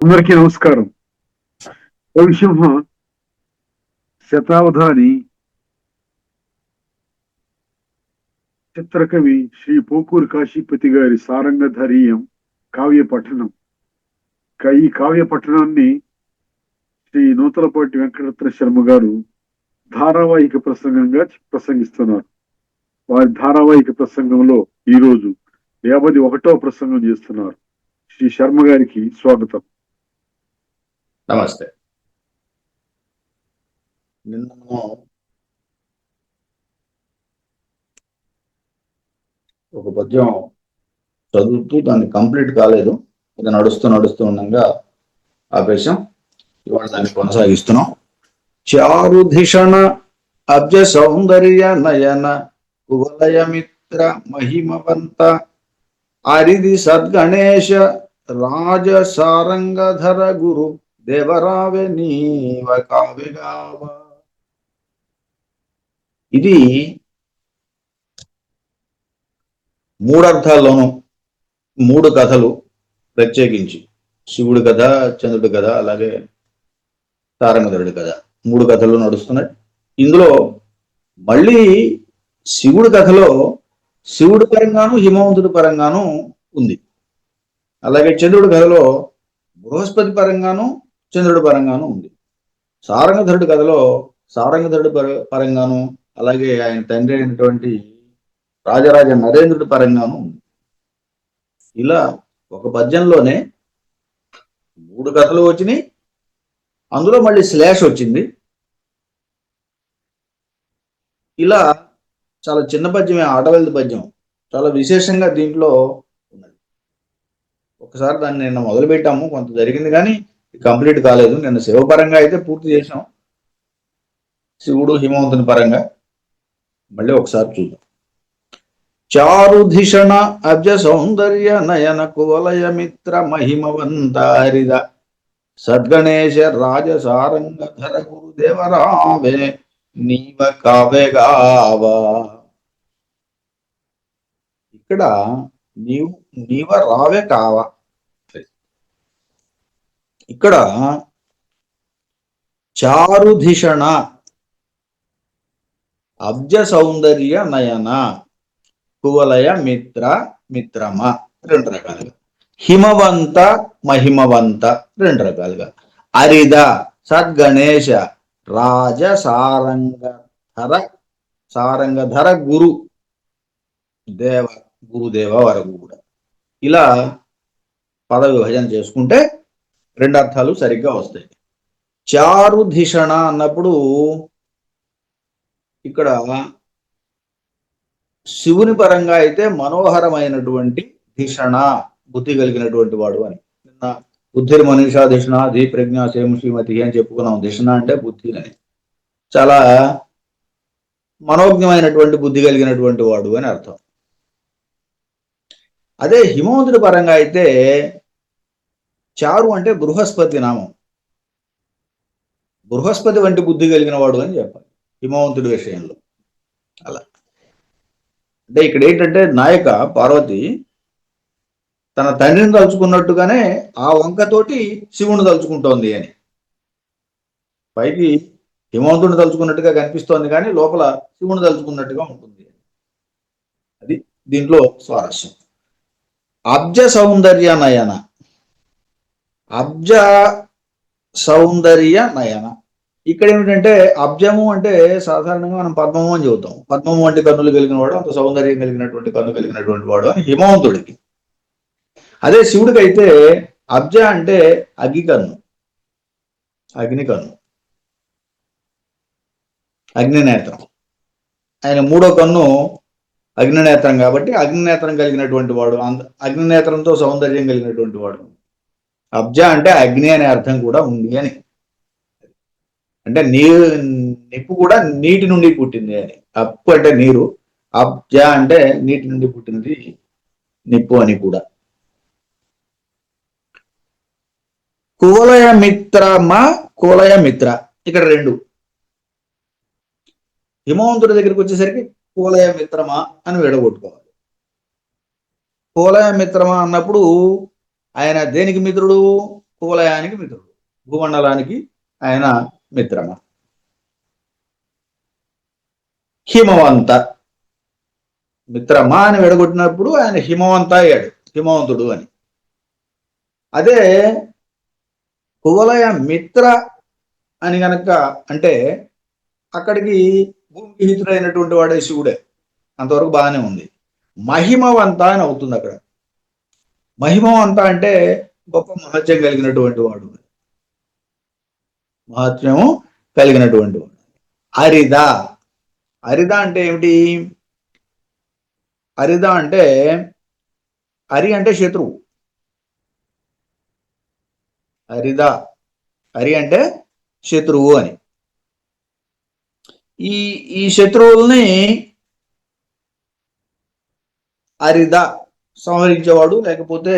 అందరికీ నమస్కారం. రవిసింహ శతావధాని చిత్రకవి శ్రీ పోకూరి కాశీపతి గారి సారంగధరీయం కావ్య పఠనం. ఈ కావ్య పఠనాన్ని శ్రీ నూతలపాటి వెంకటరత్న శర్మ గారు ధారావాహిక ప్రసంగంగా ప్రసంగిస్తున్నారు. వారి ధారావాహిక ప్రసంగంలో ఈరోజు 51వ ప్రసంగం చేస్తున్నారు. శ్రీ శర్మ గారికి స్వాగతం. నమస్తే. నిన్న ఒక పద్యం చదువుతూ దాన్ని కంప్లీట్ కాలేదు, ఇది నడుస్తూ ఉండగా ఆపేశం. ఇవాళ దాన్ని కొనసాగిస్తున్నాం. చారుధిషణ అబ్జ సౌందర్య నయన కువలయ మిత్ర మహిమవంత అరిది సద్గణేశ రాజ సారంగధర గురు దేవరావే నీవ కావ్యగావ. ఇది మూడర్థాల్లోనూ 3 కథలు, ప్రత్యేకించి శివుడి కథ, చంద్రుడి కథ, అలాగే సారంగధరుడి కథ, 3 కథలు నడుస్తున్నాయి. ఇందులో మళ్ళీ శివుడి కథలో శివుడి పరంగాను హిమవంతుడి పరంగాను ఉంది. అలాగే చంద్రుడి కథలో బృహస్పతి పరంగాను చంద్రుడి పరంగాను ఉంది. సారంగధరుడి కథలో సారంగధరుడి పరంగాను, అలాగే ఆయన తండ్రి అయినటువంటి రాజరాజ నరేంద్రుడి పరంగాను ఉంది. ఇలా ఒక పద్యంలోనే 3 కథలు వచ్చినాయి. అందులో మళ్ళీ స్లాష్ వచ్చింది. ఇలా చాలా చిన్న పద్యమే, ఆటవెల్ది పద్యం, చాలా విశేషంగా దీంట్లో ఉన్నది. ఒకసారి దాన్ని నిన్న మొదలు పెట్టాము, కొంత జరిగింది కానీ కంప్లీట్ కాలేదు. నిన్న శివపరంగా అయితే పూర్తి చేసాం, శివుడు హిమవంతుని పరంగా మళ్ళీ ఒకసారి చూద్దాం. చారుధిషణ అబ్జ సౌందర్య నయన కువలయ మిత్ర మహిమవంతారిద సద్గణేశ రాజ సారంగధర గురుదేవరావే నీవ కావ్యగావ. ఇక్కడ నీవ రావే కావ. ఇక్కడ చారుధిషణ అబ్జ సౌందర్య నయన కువలయ మిత్ర మిత్రమ 2 రకాలుగా, హిమవంత మహిమవంత 2 రకాలుగా, అరిద సద్గణేశ రాజ సారంగధర గురు గురుదేవ వరకు కూడా ఇలా పద విభజన చేసుకుంటే 2 అర్థాలు సరిగ్గా వస్తాయి. చారుధిషణ అన్నప్పుడు ఇక్కడ శివుని పరంగా అయితే మనోహరమైనటువంటి ధిషణ, బుద్ధి కలిగినటువంటి వాడు అని. నిన్న బుద్ధిర్ మనీషా ధిషణ ధీ ప్రజ్ఞా సేము శ్రీమతి అని చెప్పుకున్నాం. ధిషణ అంటే బుద్ధి అని, చాలా మనోజ్ఞమైనటువంటి బుద్ధి కలిగినటువంటి వాడు అని అర్థం. అదే హిమవంతుడి పరంగా అయితే చారు అంటే బృహస్పతి నామం, బృహస్పతి వంటి బుద్ధి కలిగిన వాడు అని చెప్పాలి హిమవంతుడి విషయంలో. అలా అంటే ఇక్కడ ఏంటంటే నాయక పార్వతి తన తండ్రిని తలుచుకున్నట్టుగానే ఆ వంకతోటి శివుని తలుచుకుంటోంది అని. పైకి హిమవంతుడిని తలుచుకున్నట్టుగా కనిపిస్తోంది కానీ లోపల శివుని తలుచుకున్నట్టుగా ఉంటుంది. అది దీంట్లో స్వారస్యం. అబ్జ సౌందర్య నయన, అబ్జ సౌందర్య నయన. ఇక్కడ ఏమిటంటే అబ్జము అంటే సాధారణంగా మనం పద్మము అని చెబుతాం. పద్మము వంటి కన్నులు కలిగిన వాడు, అంత సౌందర్యం కలిగినటువంటి కన్ను కలిగినటువంటి వాడు అని హిమవంతుడికి. అదే శివుడికి అయితే అబ్జ అంటే అగ్ని కన్ను, అగ్ని కన్ను, అగ్నినేత్రం. ఆయన 3వ కన్ను అగ్నినేత్రం కాబట్టి అగ్నినేత్రం కలిగినటువంటి వాడు, అగ్నినేత్రంతో సౌందర్యం కలిగినటువంటి వాడు. అబ్జ అంటే అగ్ని అనే అర్థం కూడా ఉంది అని. అంటే నిప్పు కూడా నీటి నుండి పుట్టింది అని. అప్పు అంటే నీరు, అబ్జ అంటే నీటి నుండి పుట్టినది నిప్పు అని కూడా. కువలయ మిత్రమ, కువలయ మిత్ర, ఇక్కడ 2. హిమవంతుడి దగ్గరికి వచ్చేసరికి కువలయ మిత్రమా అని విడగొట్టుకోవాలి. కువలయ మిత్రమా అన్నప్పుడు ఆయన దేనికి మిత్రుడు? కువలయానికి మిత్రుడు, భూమండలానికి ఆయన మిత్రమ. హిమవంత, మిత్రమా అని విడగొట్టినప్పుడు ఆయన హిమవంత అయ్యాడు, హిమవంతుడు అని. అదే కువలయ మిత్ర అని గనక అంటే అక్కడికి భూమికి హితుడైనటువంటి వాడే శివుడే, అంతవరకు బాగానే ఉంది. మహిమవంత అని అవుతుంది అక్కడ. మహిమవంత అంటే గొప్ప మహత్యం కలిగినటువంటి వాడు, మహత్యము కలిగినటువంటి వాడు. అరిద, అరిద అంటే ఏమిటి? అరిద అంటే అరి అంటే శత్రువు. అరిద, అరి అంటే శత్రువు అని. ఈ ఈ శత్రువుల్ని అరిద సంహరించేవాడు, లేకపోతే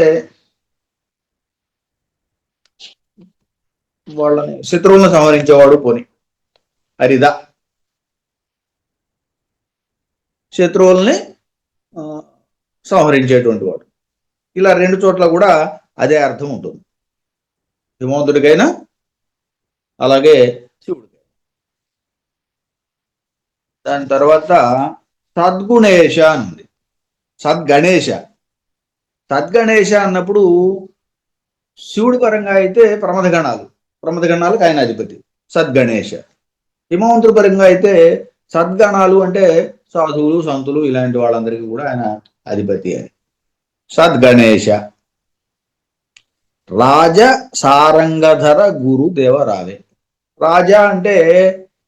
వాళ్ళని శత్రువులను సంహరించేవాడు. పోని అరిద శత్రువుల్ని సంహరించేటువంటి వాడు. ఇలా రెండు చోట్ల కూడా అదే అర్థం ఉంటుంది, హిమవంతుడికైనా అలాగే శివుడికైనా. దాని తర్వాత సద్గుణేశ అని ఉంది. సద్గణేశ, సద్గణేశ అన్నప్పుడు శివుడి పరంగా అయితే ప్రమథగణాలకు ఆయన అధిపతి సద్గణేశ. హిమవంతుడి పరంగా అయితే సద్గణాలు అంటే సాధువులు, సంతులు, ఇలాంటి వాళ్ళందరికీ కూడా ఆయన అధిపతి అని. సద్గణేశ. రాజ సారంగధర గురు దేవరావే. రాజా అంటే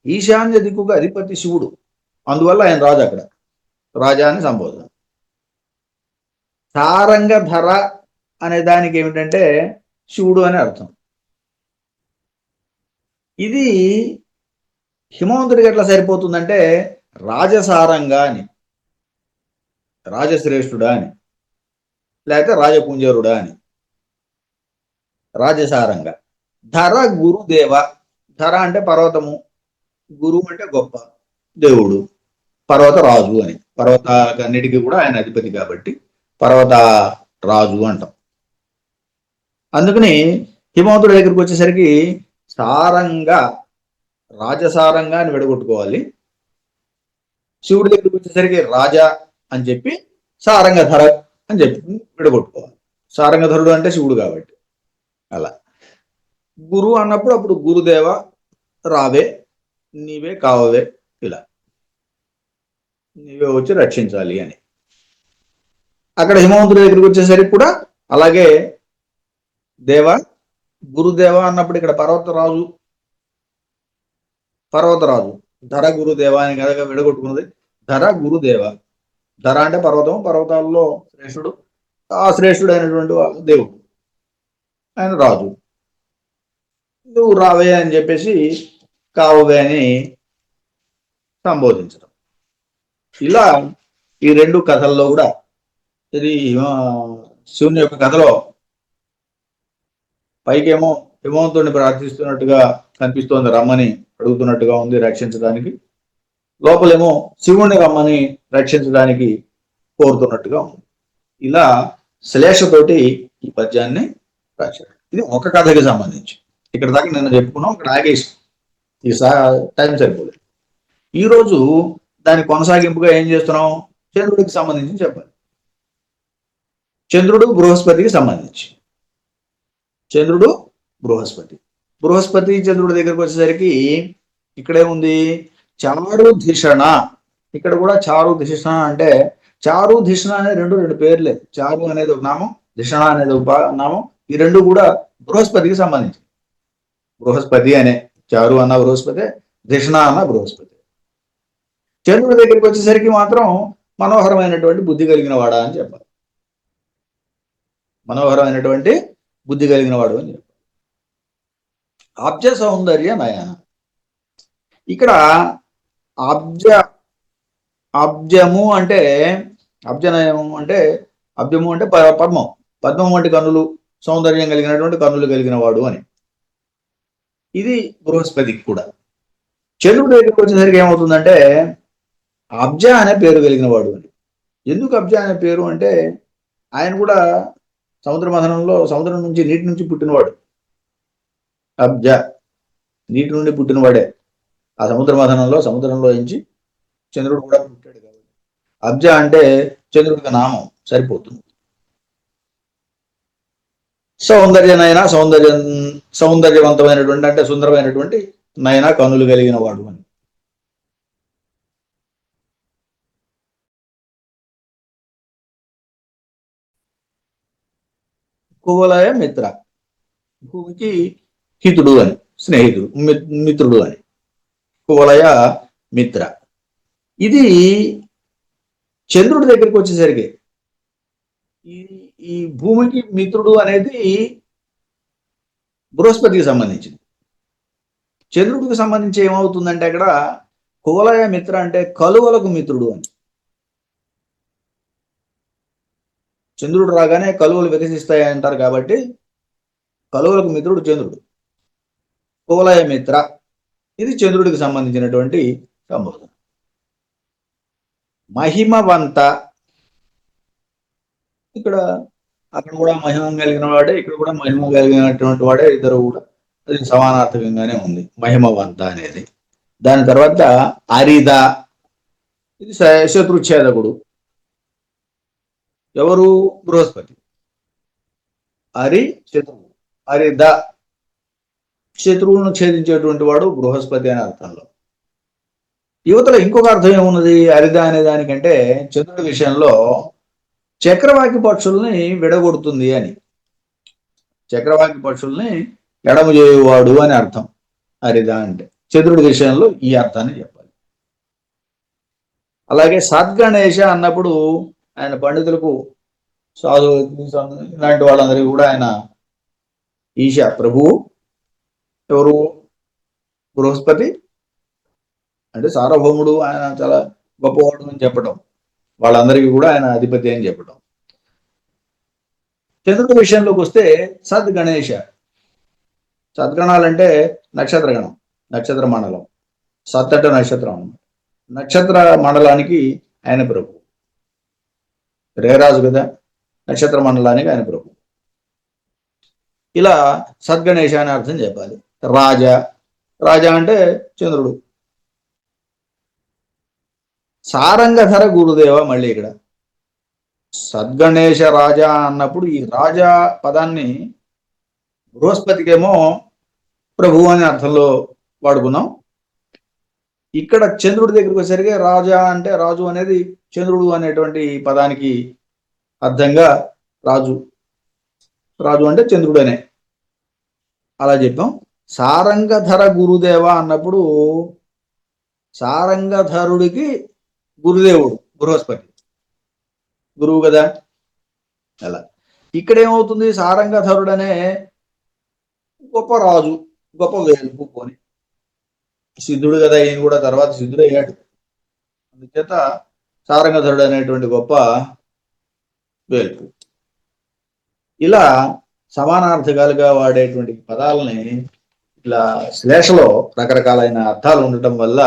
ఈశాన్య దిక్కుగా అధిపతి శివుడు, అందువల్ల ఆయన రాజు అక్కడ, రాజా అని సంబోధన. సారంగధర అనే దానికి ఏమిటంటే శివుడు అని అర్థం. ఇది హిమవంతుడికి ఎట్లా సరిపోతుందంటే రాజసారంగా అని, రాజశ్రేష్ఠుడా అని, లేకపోతే రాజపుంజరుడా అని. రాజసారంగా. ధర గురుదేవ, ధర అంటే పర్వతము, గురువు అంటే గొప్ప, దేవుడు, పర్వత రాజు అని. పర్వతాలన్నిటికీ కూడా ఆయన అధిపతి కాబట్టి పర్వత రాజు అంటాం. అందుకని హిమవంతుడి దగ్గరికి వచ్చేసరికి సారంగా, రాజసారంగా అని విడగొట్టుకోవాలి. శివుడి దగ్గరికి వచ్చేసరికి రాజా అని చెప్పి సారంగధర అని చెప్పి విడగొట్టుకోవాలి. సారంగధరుడు అంటే శివుడు కాబట్టి. అలా గురువు అన్నప్పుడు అప్పుడు గురుదేవ రావే, నీవే కావవే, ఇలా నీవే వచ్చి రక్షించాలి అని. అక్కడ హిమవంతుడి దగ్గరికి వచ్చేసరికి కూడా అలాగే దేవ, గురుదేవ అన్నప్పుడు ఇక్కడ పర్వతరాజు, ధర గురుదేవ అని కనుక విడగొట్టుకున్నది. ధర గురుదేవ, ధర అంటే పర్వతం, పర్వతాల్లో శ్రేష్ఠుడు, ఆ శ్రేష్ఠుడు అయినటువంటి దేవుడు, ఆయన రాజు. నువ్వు రావే అని చెప్పేసి కావవే అని సంబోధించడం. ఇలా ఈ రెండు కథల్లో కూడా, ఇది శివుని యొక్క కథలో పైకేమో హిమవంతుడిని ప్రార్థిస్తున్నట్టుగా కనిపిస్తోంది, రమ్మని అడుగుతున్నట్టుగా ఉంది రక్షించడానికి. లోపలేమో శివుణ్ణి రమ్మని రక్షించడానికి కోరుతున్నట్టుగా ఉంది. ఇలా శ్లేషతోటి ఈ పద్యాన్ని రాశాడు. ఇది ఒక కథకి సంబంధించి. ఇక్కడ దాకా నిన్న చెప్పుకున్నాం, ఇక్కడ ఆగేసి ఈ టైం సరిపోలేదు. ఈరోజు దాని కొనసాగింపుగా ఏం చేస్తున్నాం, చంద్రుడికి సంబంధించి చెప్పాలి. చంద్రుడు బృహస్పతికి సంబంధించి. చంద్రుడు బృహస్పతి చంద్రుడి దగ్గరకు వచ్చేసరికి ఇక్కడేముంది, చారు ధిషణ. ఇక్కడ కూడా చారు ధిషణ అంటే, చారు ధిషణ అనే రెండు పేర్లే. చారు అనేది ఒక నామం, ధిషణ అనేది ఒక నామం. ఈ రెండు కూడా బృహస్పతికి సంబంధించి. బృహస్పతి అనే, చారు అన్న బృహస్పతి, ధిషణ అన్న బృహస్పతి. చంద్రుడి దగ్గరికి వచ్చేసరికి మాత్రం మనోహరమైనటువంటి బుద్ధి కలిగిన వాడా అని చెప్పాలి. మనోహరమైనటువంటి బుద్ధి కలిగిన వాడు అని చెప్పాలి. అబ్జ సౌందర్య నయన. ఇక్కడ అబ్జము అంటే, అబ్జనయము అంటే, అబ్జము అంటే పద్మం వంటి కన్నులు, సౌందర్యం కలిగినటువంటి కన్నులు కలిగిన వాడు అని. ఇది బృహస్పతికి కూడా. చంద్రుడి దగ్గరికి వచ్చేసరికి ఏమవుతుందంటే అబ్జ అనే పేరు కలిగిన వాడు అని. ఎందుకు అబ్జ అనే పేరు అంటే, ఆయన కూడా సముద్ర మథనంలో సముద్రం నుంచి, నీటి నుంచి పుట్టినవాడు. అబ్జ నీటి నుండి పుట్టినవాడే. ఆ సముద్ర మథనంలో సముద్రంలో నుంచి చంద్రుడు కూడా పుట్టాడు కాబట్టి అబ్జ అంటే చంద్రుడికి నామం సరిపోతుంది. సౌందర్య నయన సౌందర్యవంతమైనటువంటి అంటే సుందరమైనటువంటి నయన కన్నులు కలిగిన వాడు అని. కువలయ మిత్ర, భూమికి హితుడు అని, స్నేహితుడు, మిత్రుడు అని. కువలయ మిత్ర. ఇది చంద్రుడి దగ్గరికి వచ్చేసరికి ఈ భూమికి మిత్రుడు అనేది బృహస్పతికి సంబంధించింది. చంద్రుడికి సంబంధించి ఏమవుతుందంటే అక్కడ కువలయ మిత్ర అంటే కలువలకు మిత్రుడు అని. చంద్రుడు రాగానే కలువలు వికసిస్తాయి అంటారు కాబట్టి కలువలకు మిత్రుడు చంద్రుడు. కువలయ మిత్ర ఇది చంద్రుడికి సంబంధించినటువంటి సంబోధన. మహిమవంత, ఇక్కడ అక్కడ కూడా మహిమ కలిగిన వాడే, ఇక్కడ కూడా మహిమ కలిగినటువంటి వాడే, ఇద్దరు కూడా అది సమానార్థకంగానే ఉంది మహిమవంత అనేది. దాని తర్వాత అరిద, ఇది శత్రుచ్ఛేదకుడు. ఎవరు? బృహస్పతి. అరి శత్రువు, అరిద శత్రువులను ఛేదించేటువంటి వాడు బృహస్పతి అనే అర్థంలో. యువతలో ఇంకొక అర్థం ఏమున్నది అరిద అనే దానికంటే, చంద్రుడి విషయంలో చక్రవాకి పక్షుల్ని విడగొడుతుంది అని. చక్రవాకి పక్షుల్ని ఎడము చేయువాడు అని అర్థం అరిద అంటే. చంద్రుడి విషయంలో ఈ అర్థాన్ని చెప్పాలి. అలాగే సద్గణేశ అన్నప్పుడు ఆయన పండితులకు, సాధు ఇలాంటి వాళ్ళందరికీ కూడా ఆయన ఈశ ప్రభువు. ఎవరు? బృహస్పతి అంటే సార్వభౌముడు, ఆయన చాలా గొప్పవాడు అని చెప్పడం, వాళ్ళందరికీ కూడా ఆయన అధిపతి అని చెప్పడం. చంద్రుడి విషయంలోకి వస్తే సద్గణేశ. సద్గణాలంటే నక్షత్రగణం, నక్షత్ర మండలం. సత్ అంటే నక్షత్రం, నక్షత్ర మండలానికి ఆయన ప్రభు. రేరాజు కదా, నక్షత్ర మండలానికి ఆయన ప్రభు. ఇలా సద్గణేశ అనే అర్థం చెప్పాలి. రాజా, రాజా అంటే చంద్రుడు. సారంగధర గురుదేవ, మళ్ళీ ఇక్కడ సద్గణేశ రాజా అన్నప్పుడు ఈ రాజా పదాన్ని బృహస్పతికేమో ప్రభు అనే అర్థంలో వాడుకున్నాం. ఇక్కడ చంద్రుడి దగ్గరికి వచ్చేసరికి రాజా అంటే రాజు అనేది చంద్రుడు అనేటువంటి పదానికి అర్థంగా రాజు, రాజు అంటే చంద్రుడు అనే అలా చెప్పాం. సారంగధర గురుదేవ అన్నప్పుడు సారంగధరుడికి గురుదేవుడు బృహస్పతి, గురువు కదా. అలా ఇక్కడ ఏమవుతుంది, సారంగధరుడు అనే గొప్ప రాజు, గొప్ప వేలుపు కొని సిద్ధుడు కదా, ఈయన కూడా తర్వాత సిద్ధుడు అయ్యాడు. అందుచేత సారంగధరుడు అనేటువంటి గొప్ప వేల్పు. ఇలా సమానార్థకాలుగా వాడేటువంటి పదాలని ఇట్లా శ్లేషలో రకరకాలైన అర్థాలు ఉండటం వల్ల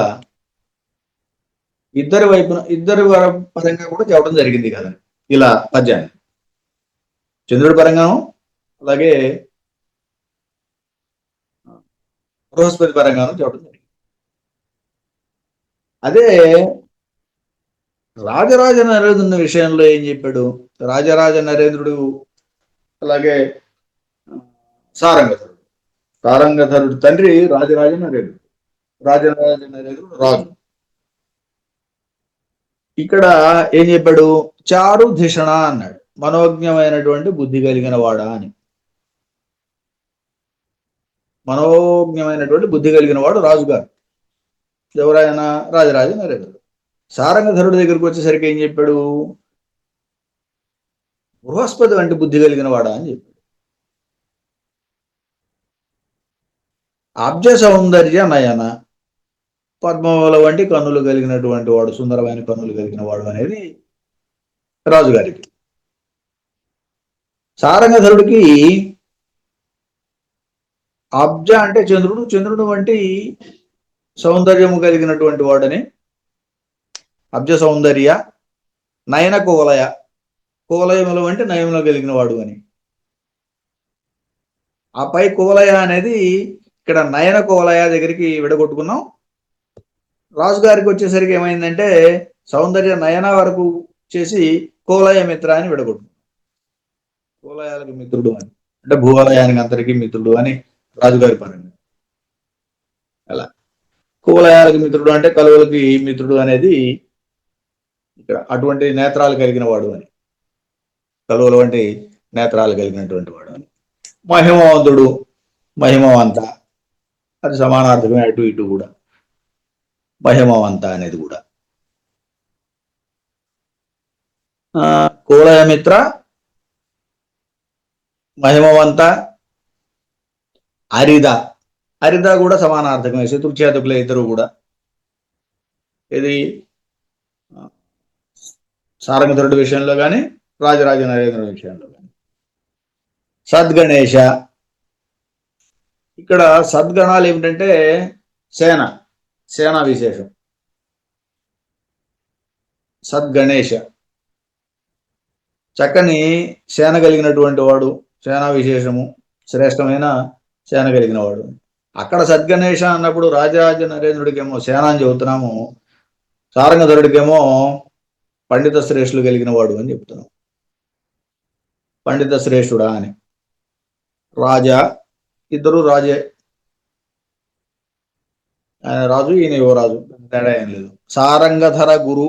ఇద్దరి వైపున, ఇద్దరి పరంగా కూడా చెప్పడం జరిగింది కదా ఇలా పద్యాన్ని. చంద్రుడి పరంగాను, అలాగే బృహస్పతి పరంగాను చెప్పడం జరిగింది. అదే రాజరాజ నరేంద్రుని విషయంలో ఏం చెప్పాడు? రాజరాజ నరేంద్రుడు అలాగే సారంగధరుడు, సారంగధరుడు తండ్రి రాజరాజ నరేంద్రుడు, రాజరాజ నరేంద్రుడు రాజు. ఇక్కడ ఏం చెప్పాడు? చారు ధిషణ అన్నాడు, మనోజ్ఞమైనటువంటి బుద్ధి కలిగిన వాడా అని. మనోజ్ఞమైనటువంటి బుద్ధి కలిగిన వాడు రాజుగారు. ఎవరైనా రాజరాజ నరేంద్రుడు. సారంగధరుడి దగ్గరికి వచ్చేసరికి ఏం చెప్పాడు? బృహస్పతి వంటి బుద్ధి కలిగిన వాడా అని చెప్పాడు. అబ్జ సౌందర్య నయన, పద్మముల వంటి కన్నులు కలిగినటువంటి వాడు, సుందరమైన కన్నులు కలిగిన వాడు అనేది రాజుగారికి. సారంగధరుడికి అబ్జ అంటే చంద్రుడు, చంద్రుడు వంటి సౌందర్యము కలిగినటువంటి వాడని. అబ్జ సౌందర్య నయన కువలయ, కువలయముల వంటి నయములు కలిగిన వాడు అని. ఆ పై కువలయ అనేది ఇక్కడ నయన కోలయ దగ్గరికి విడగొట్టుకున్నాం. రాజుగారికి వచ్చేసరికి ఏమైందంటే సౌందర్య నయన వరకు చేసి కోలయ మిత్ర అని విడగొట్టుకున్నాం. కోలయాలకు మిత్రుడు అని అంటే భూవలయానికి అందరికీ మిత్రుడు అని రాజుగారి పరంగా. అలా కువలయాలకు మిత్రుడు అంటే కలువలకి మిత్రుడు అనేది ఇక్కడ అటువంటి నేత్రాలు కలిగిన వాడు అని, కలువల వంటి నేత్రాలు కలిగినటువంటి వాడు అని. మహిమవంతుడు, మహిమవంత అది సమానార్థమే అటు ఇటు కూడా. మహిమవంత అనేది కూడా కువలయమిత్ర, మహిమవంత, అరిద. అరిద కూడా సమానార్థకమే, శత్రుఛేదకులే ఇద్దరు కూడా. ఇది సారంగధరుడి విషయంలో కానీ రాజరాజ నరేంద్రుడి విషయంలో కానీ. సద్గణేశ, ఇక్కడ సద్గణాలు ఏమిటంటే సేనా విశేషం. సద్గణేశ చక్కని సేన కలిగినటువంటి వాడు, సేనా విశేషము, శ్రేష్టమైన సేన కలిగిన వాడు. అక్కడ సద్గణేశ అన్నప్పుడు రాజరాజ నరేంద్రుడికేమో సేన అని చెబుతున్నాము, సారంగధరుడికేమో పండిత శ్రేష్ఠులు కలిగిన వాడు అని చెప్తున్నాం. పండిత శ్రేష్ఠుడా అని. రాజా, ఇద్దరు రాజే, ఆయన రాజు ఈయన యువరాజు, తేడా ఏం లేదు. సారంగధర గురు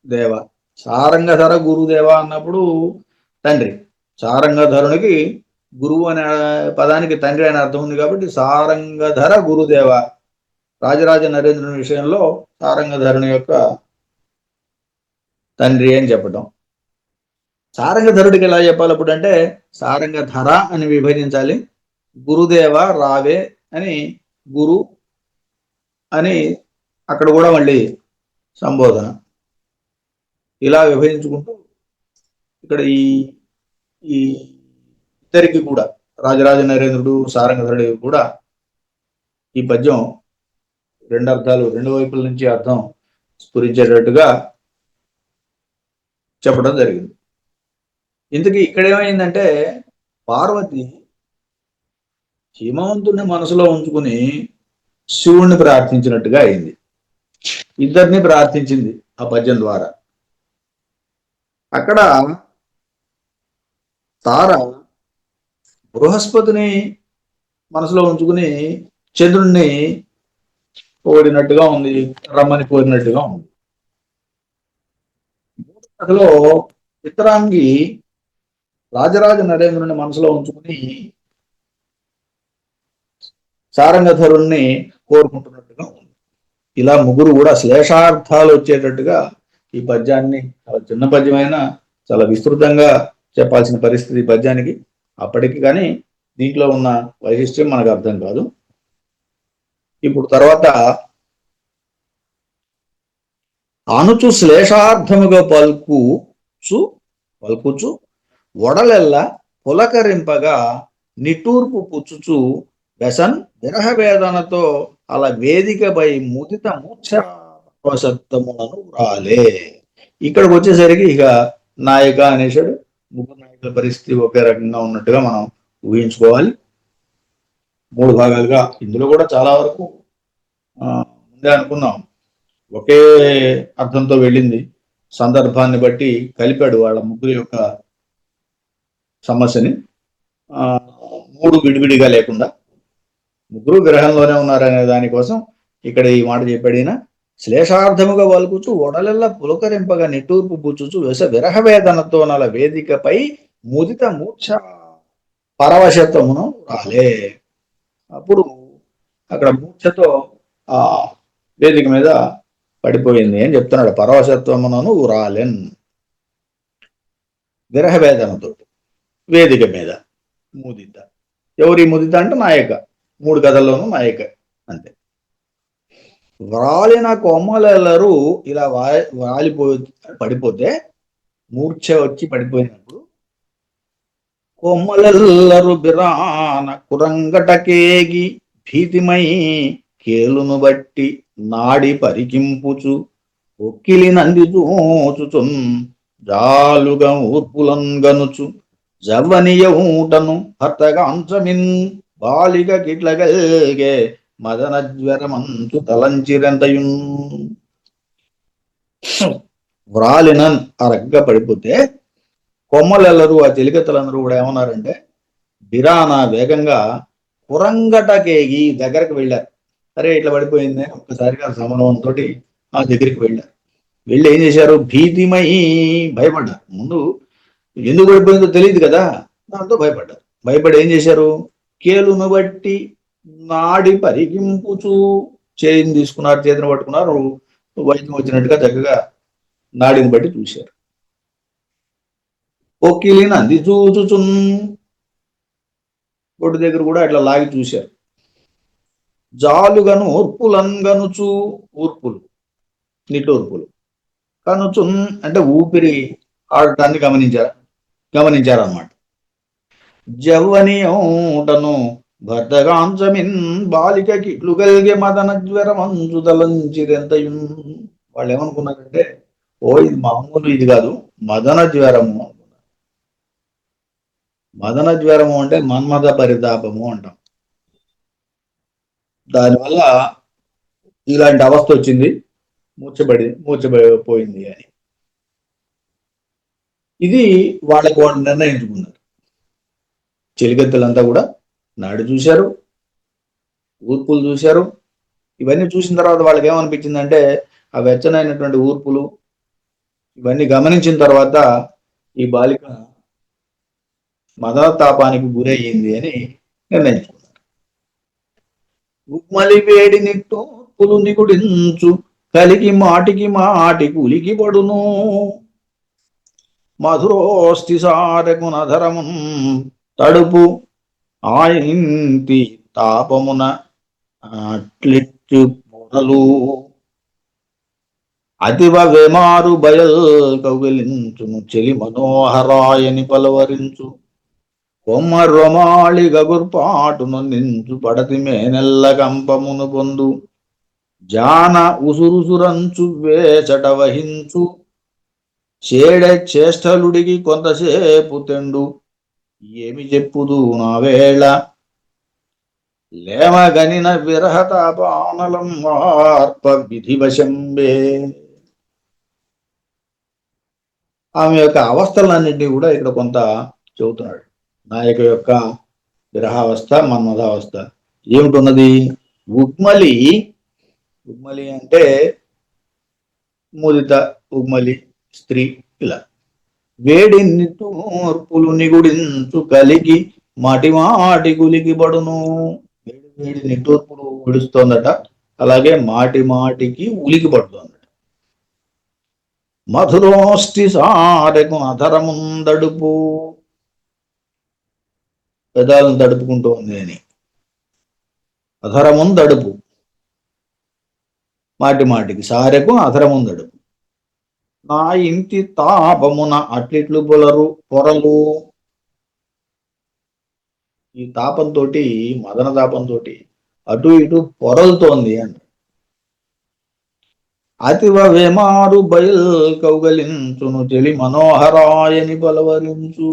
దేవ, సారంగధర గురుదేవ అన్నప్పుడు తండ్రి. సారంగధరునికి గురువు అనే పదానికి తండ్రి అనే అర్థం ఉంది కాబట్టి సారంగధర గురుదేవ. రాజరాజ నరేంద్రుని విషయంలో సారంగధరుని యొక్క తండ్రి అని చెప్పటం. సారంగధరుడికి ఎలా చెప్పాలి అప్పుడు అంటే సారంగధర అని విభజించాలి. గురుదేవ రావే అని, గురు అని అక్కడ కూడా మళ్ళీ సంబోధన. ఇలా విభజించుకుంటూ ఇక్కడ ఈ ఇద్దరికి కూడా, రాజరాజ నరేంద్రుడు సారంగధరుడి కూడా ఈ పద్యం రెండు అర్థాలు, రెండు వైపుల నుంచి అర్థం స్ఫురించేటట్టుగా చెప్పడం జరిగింది. ఇంతకీ ఇక్కడ ఏమైందంటే పార్వతి హిమవంతుడిని మనసులో ఉంచుకుని శివుణ్ణి ప్రార్థించినట్టుగా అయింది. ఇద్దరిని ప్రార్థించింది ఆ పద్యం ద్వారా. అక్కడ తార బృహస్పతిని మనసులో ఉంచుకుని చంద్రుణ్ణి కోరినట్టుగా ఉంది, రమ్మని కోరినట్టుగా ఉంది. కథలో చిత్రాంగి రాజరాజ నరేంద్రుని మనసులో ఉంచుకుని సారంగధరుణ్ణి కోరుకుంటున్నట్టుగా ఉంది. ఇలా ముగ్గురు కూడా శ్లేషార్థాలు వచ్చేటట్టుగా ఈ పద్యాన్ని, చాలా చిన్న పద్యమైనా చాలా విస్తృతంగా చెప్పాల్సిన పరిస్థితి ఈ పద్యానికి. అప్పటికి కానీ దీంట్లో ఉన్న వైశిష్ట్యం మనకు అర్థం కాదు. ఇప్పుడు తర్వాత అనుచు శ్లేషార్థముగా పలుకుచు వడలెల్ల పులకరింపగా నిట్టూర్పు పుచ్చుచు వ్యసన్ విరహ వేదనతో అలా వేదికపై ముదిత మూర్ఛావశత్వములను రాలే. ఇక్కడికి వచ్చేసరికి ఇక నాయక అనేసాడు. ముగ్గురు నాయకుల పరిస్థితి ఒకే రకంగా ఉన్నట్టుగా మనం ఊహించుకోవాలి. మూడు భాగాలుగా, ఇందులో కూడా చాలా వరకు ముందే అనుకున్నాం, ఒకే అర్థంతో వెళ్ళింది. సందర్భాన్ని బట్టి కలిపాడు వాళ్ళ ముగ్గురు యొక్క సమస్యని. మూడు విడివిడిగా లేకుండా ముగ్గురు గ్రహంలోనే ఉన్నారనే దానికోసం ఇక్కడ ఈ మాట చెప్పాడిన. శ్లేషార్థముగా వలుకుచు ఒడలెల్ల పులకరింపగా నిట్టూర్పు బుచ్చుచు విరహ వేదనతో నల వేదికపై ముదిత మూర్ఛ పరవశత్వమును రాలే. అప్పుడు అక్కడ మూర్ఛతో ఆ వేదిక మీద పడిపోయింది అని చెప్తున్నాడు. పరవశత్వమునను రాలెన్, విరహ వేదనతో వేదిక మీద ముదిత. ఎవరి ముదిత అంటే నాయక, మూడు కథల్లోనూ నాయక అంతే. వ్రాలిన కొమ్మలెల్లరూ ఇలా పడిపోతే, మూర్ఛ వచ్చి పడిపోయినప్పుడు కొమ్మలెల్లరు బిరాన కురంగటకేగి భీతిమై కేలును బట్టి నాడి పరికింపుచు ఒక్కిలి నంది చూచుచున్ జాలుగా ఊర్పులంగనుచు జవ్వనియ ఊటను భర్తగా అంచమిన్ బాలిక కిట్లగల్గే మదన జ్వరమంచు తలంచిరెంతయున్. వ్రాలినన్ ఆ రకంగా పడిపోతే కొమ్మలెల్లరూ ఆ చెలికత్తలందరూ కూడా ఏమన్నారంటే బిరానా వేగంగా కురంగటకేగి దగ్గరకు వెళ్ళారు. అరే ఇట్లా పడిపోయింది ఒక్కసారిగా సమరంతో ఆ దగ్గరికి వెళ్ళారు. వెళ్ళి ఏం చేశారు, భీతిమై భయపడ్డారు. ముందు ఎందుకు పడిపోయిందో తెలియదు కదా, దాంతో భయపడ్డారు. భయపడి ఏం చేశారు, కేలును బట్టి నాడి పరిగింపుచు చేయిని తీసుకున్నారు, చేతిని పట్టుకున్నారు, వైద్యం వచ్చినట్టుగా చక్కగా నాడిని బట్టి చూశారు. ఒక్కిలిని అంది చూచుచున్ బొడ్డు దగ్గర కూడా అట్లా లాగి చూశారు. జాలుగను ఊర్పులంగనుచు, ఊర్పులు నిట్టూర్పులు, కనుచున్ అంటే ఊపిరి ఆడటాన్ని గమనించారన్నమాట. జవ్వనియోటను భర్తగాంచమిన్ బాలిక కిట్లు కలిగే మదన జ్వరమంచు తలంచిరెంతయున్. వాళ్ళు ఏమనుకున్నారంటే ఓ ఇది మామూలు ఇది కాదు, మదన జ్వరము అనుకున్నారు. మదన జ్వరము అంటే మన్మథ పరితాపము అంటాం. దానివల్ల ఇలాంటి అవస్థ వచ్చింది, మూర్చబడిపోయింది అని. ఇది వాళ్ళకు వాళ్ళు నిర్ణయించుకున్నారు. చెలికత్తెలంతా కూడా నాడు చూశారు, ఊర్పులు చూశారు. ఇవన్నీ చూసిన తర్వాత వాళ్ళకి ఏమనిపించిందంటే ఆ వెచ్చనైనటువంటి ఊర్పులు ఇవన్నీ గమనించిన తర్వాత ఈ బాలిక మదనతాపానికి గురయ్యింది అని నిర్ణయించుకున్నారు. ఉక్మలి వేడి నిట్టూర్పులు నిగుడించు కలిగి మాటికి ఉలికి పడును. మధురోస్తి సారెకునధరమున్ తడుపు ఆయింతి తాపమున అట్లిట్టు పొరలు. అతివ వేమారు బయల్ కౌగిలించును చెలి మనోహరాయని పలవరించు. కొమ్మ రొమాళి గగుర్పాటు నొందించు పడతి మేనెల్ల కంపమును పొందు. జాన ఉసురుసురంచు వేచట వహించు చేడ చేష్టలుడికి కొంతసేపు తెండు. ఏమి చెప్పుదు నా వేళ లేమగనిన విరహతాపానలం వార్ప విధివశంబే. ఆమె యొక్క అవస్థలన్నింటినీ కూడా ఇక్కడ కొంత చెబుతున్నాడు. నాయక యొక్క విరహావస్థ, మన్మథావస్థ ఏమిటున్నది. ఉగ్మలి, ఉగ్మలి అంటే ముదిత ఉగ్మలి స్త్రీ. ఇలా వేడి నిట్టూర్పులు నిగుడించు కలిగి మాటి గులికి పడును. వేడి వేడి నిట్టూర్పులు విడుస్తోందట, అలాగే మాటికి ఉలికి పడుతోందట. మధురోష్టి సారెకు అధరముందడుపు, పెదాలను తడుపుకుంటోంది అని. అధరముందడుపు మాటికి, సారెకు అధరముందడుపు. నా ఇంటి తాపమున అట్లిట్లు పొరలు. ఈ తాపంతో, మదన తాపంతో అటు ఇటు పొరలుతోంది అంట. అతివ వేమారు బయల్ కౌగలించును చెలి మనోహరాయని పలవరించు.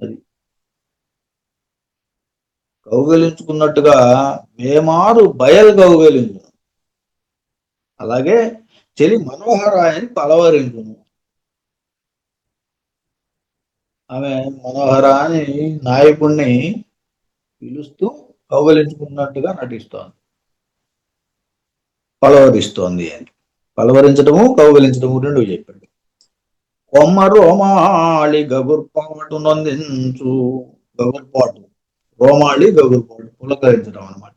అది కౌగలించుకున్నట్టుగా వేమారు బయల్ కౌగలించును, అలాగే చెలి మనోహరాయని పలవరించును. ఆమె మనోహర అని నాయకుణ్ణి పిలుస్తూ కౌగలించుకున్నట్టుగా నటిస్తోంది, పలవరిస్తోంది అని. పలవరించడము కౌగలించడము రెండు చెప్పాడు. కొమ్మ రోమాళి గగుర్పాటు నొందించు, గగుర్పాటు రోమాళి గగుర్పాటు పులకరించడం అనమాట.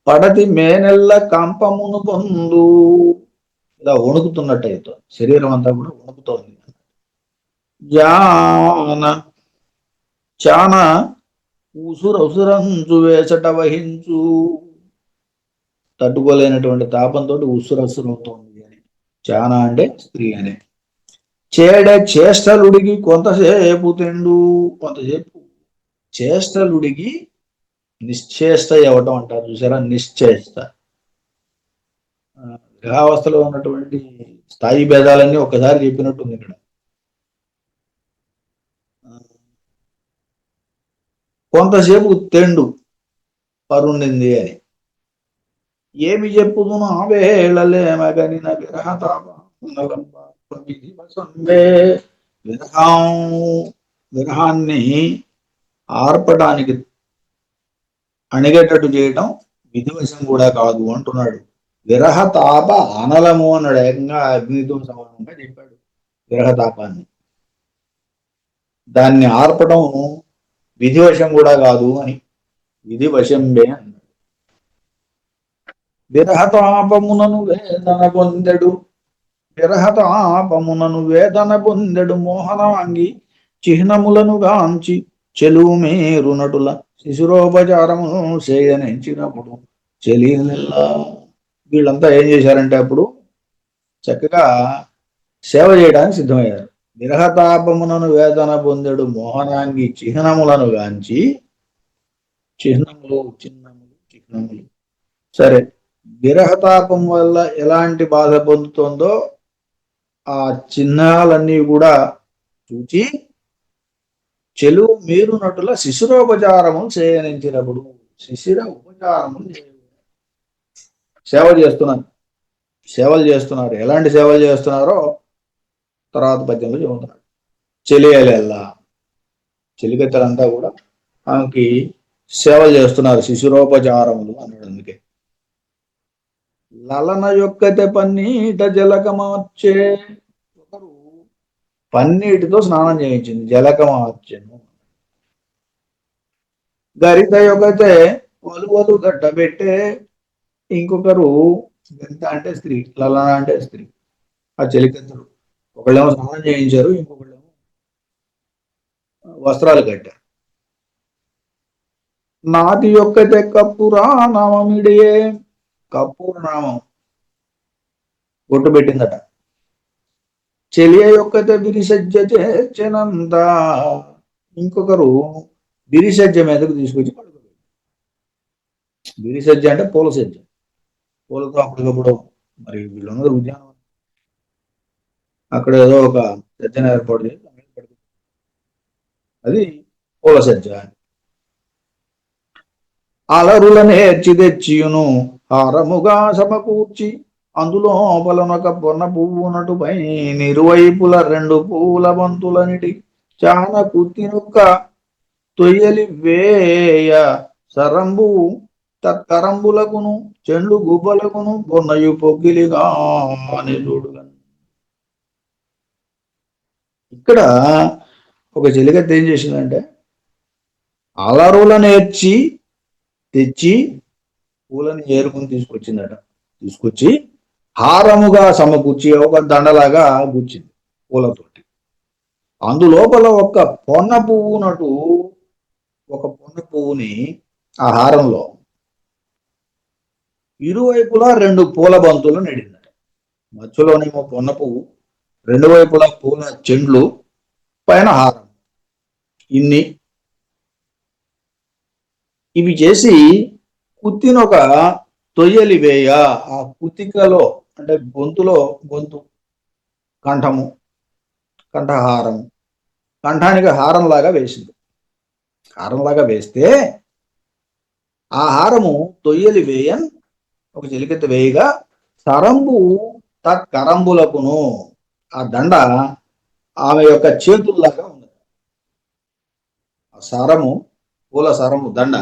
పడతి మేనెల్ల కంపమును పొందు, ఇలా వణుకుతున్నట్టు అవుతుంది, శరీరం అంతా కూడా వణుకుతోంది. చాన ఉసురంచు వేచట వహించు, తట్టుకోలేనటువంటి తాపంతో ఉసురసురవుతోంది అని. చానా అంటే స్త్రీ అని. చేడ చేష్టలుడికి కొంతసేపు తెండు, కొంతసేపు చేష్టలుడికి నిశ్చేష్ట ఇవ్వటం అంటారు చూసారా, నిశ్చేష్ట. గ్రహావస్థలో ఉన్నటువంటి స్థాయి భేదాలన్నీ ఒక్కసారి చెప్పినట్టుంది ఇక్కడ. కొంతసేపు తెండు పరుండింది అని. ఏమి చెప్పుదును ఆ వేళలేమగనిన విరహాన్ని ఆర్పడానికి అణిగేటట్టు చేయడం విధివశం కూడా కాదు అంటున్నాడు. విరహ తాప అనలము అన్నాడు. ఏకంగా అగ్నితో సమానంగా చెప్పాడు విరహతాపాన్ని. దాన్ని ఆర్పడం విధివశం కూడా కాదు అని. విధివశంబే అన్నాడు. విరహతాపమునను వేదన పొందెడు, విరహతాపమునను వేదన పొందెడు మోహనాంగి చిహ్నములను గాంచి చెలుమేరు నటుల శిశురోపచారమును చేయనించినప్పుడు చెలియనెల్లా. వీళ్ళంతా ఏం చేశారంటే అప్పుడు చక్కగా సేవ చేయడానికి సిద్ధమయ్యారు. విరహతాపమునను వేదన పొందెడు మోహనాంగి చిహ్నములను గాంచి, చిహ్నములు చిహ్నములు సరే, విరహతాపం వల్ల ఎలాంటి బాధ పొందుతోందో ఆ చిహ్నాలన్నీ కూడా చూచి చెలువు మీరు నటుల శిశురోపచారము చేయనించినప్పుడు, శిశిర ఉపచారములు సేవలు చేస్తున్నారు. ఎలాంటి సేవలు చేస్తున్నారో తర్వాత పద్యంలో చెబుతున్నాడు. చెలియలెల్లా, చెలికత్తెలంతా కూడా ఆమెకి సేవలు చేస్తున్నారు. శిశురోపచారములు అన్నాడు. అందుకే లలన యొక్కతే పన్నీట జలకమార్చే, ఒకరు పన్నీటితో స్నానం చేయించింది, జలకమార్చెను. గరిత యొక్కతే వలువలు గడ్డబెట్టే, ఇంకొకరు గరిత అంటే స్త్రీ, లలన అంటే స్త్రీ. ఆ చెలికత్తెలు ఒకళ్ళేమో స్నానం చేయించారు, ఇంకొకళ్ళేమో వస్త్రాలు కట్టారు. నాటి యొక్కతే కప్పురా నామమిడియే, కపూర నామం బొట్టు పెట్టిందట. చెలియ యొక్కతే బిరిసజ్జ చేర్చెనంత, ఇంకొకరు బిరిసజ్జ మీదకు తీసుకొచ్చి పడుకోబెట్టారు. బిరిసజ్జ అంటే పూల సజ్జ, పూలతో అప్పటికప్పుడు మరి వీళ్ళందరూ ఉద్యానం అక్కడ ఏదో ఒక సజ్జను ఏర్పాటు చేసి అది పూల సజ్జ. అలరుల నేర్చి తెచ్చియును హారముగా సమకూర్చి, అందులో పలనొక పొన్న పువ్వునటుపై నిరువైపుల 2 పూల బంతులనిటి చాన కుత్తినొక్క తొయ్యలి వేయ సరంబు తత్కరంబులకును చెండు గుబ్బలకును పొన్నయు పొగ్గిలిగా నిలుడుగన్. ఇక్కడ ఒక చెలికత్తె ఏం చేసిందంటే అలరుల నేర్చి తెచ్చి పూలని ఏరుకుని తీసుకొచ్చిందట. తీసుకొచ్చి హారముగా సమకూర్చి ఒక దండలాగా గుచ్చింది పూలతోటి. అందులోపల ఒక పొన్న పువ్వునటు, ఒక పొన్న పువ్వుని ఆ హారంలో ఇరువైపులా 2 పూల బంతులు నెడిందట. మధ్యలోనేమో పొన్న పువ్వు, 2 వైపులా పూల చెండ్లు, పైన హారం. ఇవి చేసి కుత్తినొక తొయ్యలి వేయ, ఆ కుతికలో అంటే గొంతులో, గొంతు కంఠము, కంఠహారం, కంఠానికి హారంలాగా వేసింది. హారంలాగా వేస్తే ఆ హారము తొయ్యలి వేయన్, ఒక చెలికత్తె వేయగా సరంబు తత్కరంబులకును, ఆ దండ ఆమె యొక్క చేతుల్లాగా ఉంది. ఆ సరము, పూల సరము దండ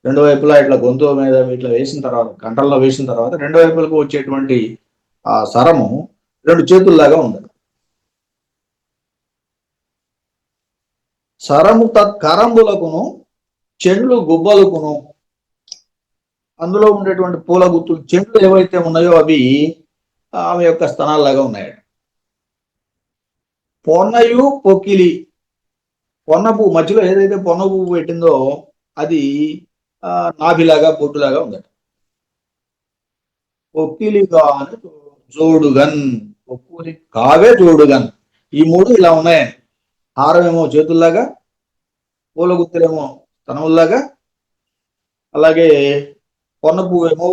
2 వైపులా ఇట్లా గొంతు మీద ఇట్లా వేసిన తర్వాత, కంఠంలో వేసిన తర్వాత 2 వైపులకు వచ్చేటువంటి ఆ సరము 2 చేతుల్లాగా ఉంది. సరము తత్కరంబులకును చెండ్లు గుబ్బలకును, అందులో ఉండేటువంటి పూల గుత్తులు, చెండ్లు ఏవైతే ఉన్నాయో అవి ఆమె యొక్క స్తనాల్లాగా ఉన్నాయి. పొన్నయు పొక్కిలి, పొన్న పువ్వు మధ్యలో ఏదైతే పొన్న పువ్వు పెట్టిందో అది నాభిలాగా బొట్టులాగా ఉందట. పొక్కిలిగా జోడుగన్, పొక్కులి కావే జోడుగన్, ఈ 3 ఇలా ఉన్నాయి. హారమేమో చేతుల్లాగా, పూల గుత్తులేమో స్తనముల్లాగా, అలాగే పొన్న పువ్వేమో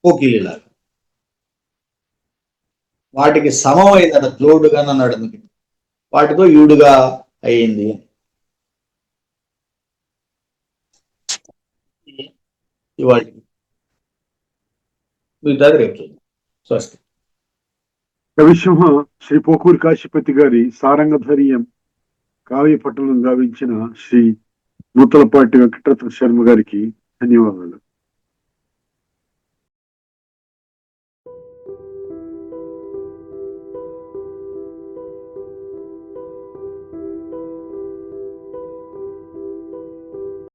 పొక్కిలిలాగా. వాటికి సమమైందట, జోడుగన్ అన్నాడు. వాటితో ఈడుగా అయింది. ఇవాళ మిగతాది రేపు చూద్దాం. స్వస్తి. కవిసింహ శ్రీ పోకూరి కాశీపతి గారి సారంగధర్యం కావ్య పఠనం గావించిన శ్రీ నూతలపాటి వెంకటరత్న శర్మ గారికి ధన్యవాదాలు.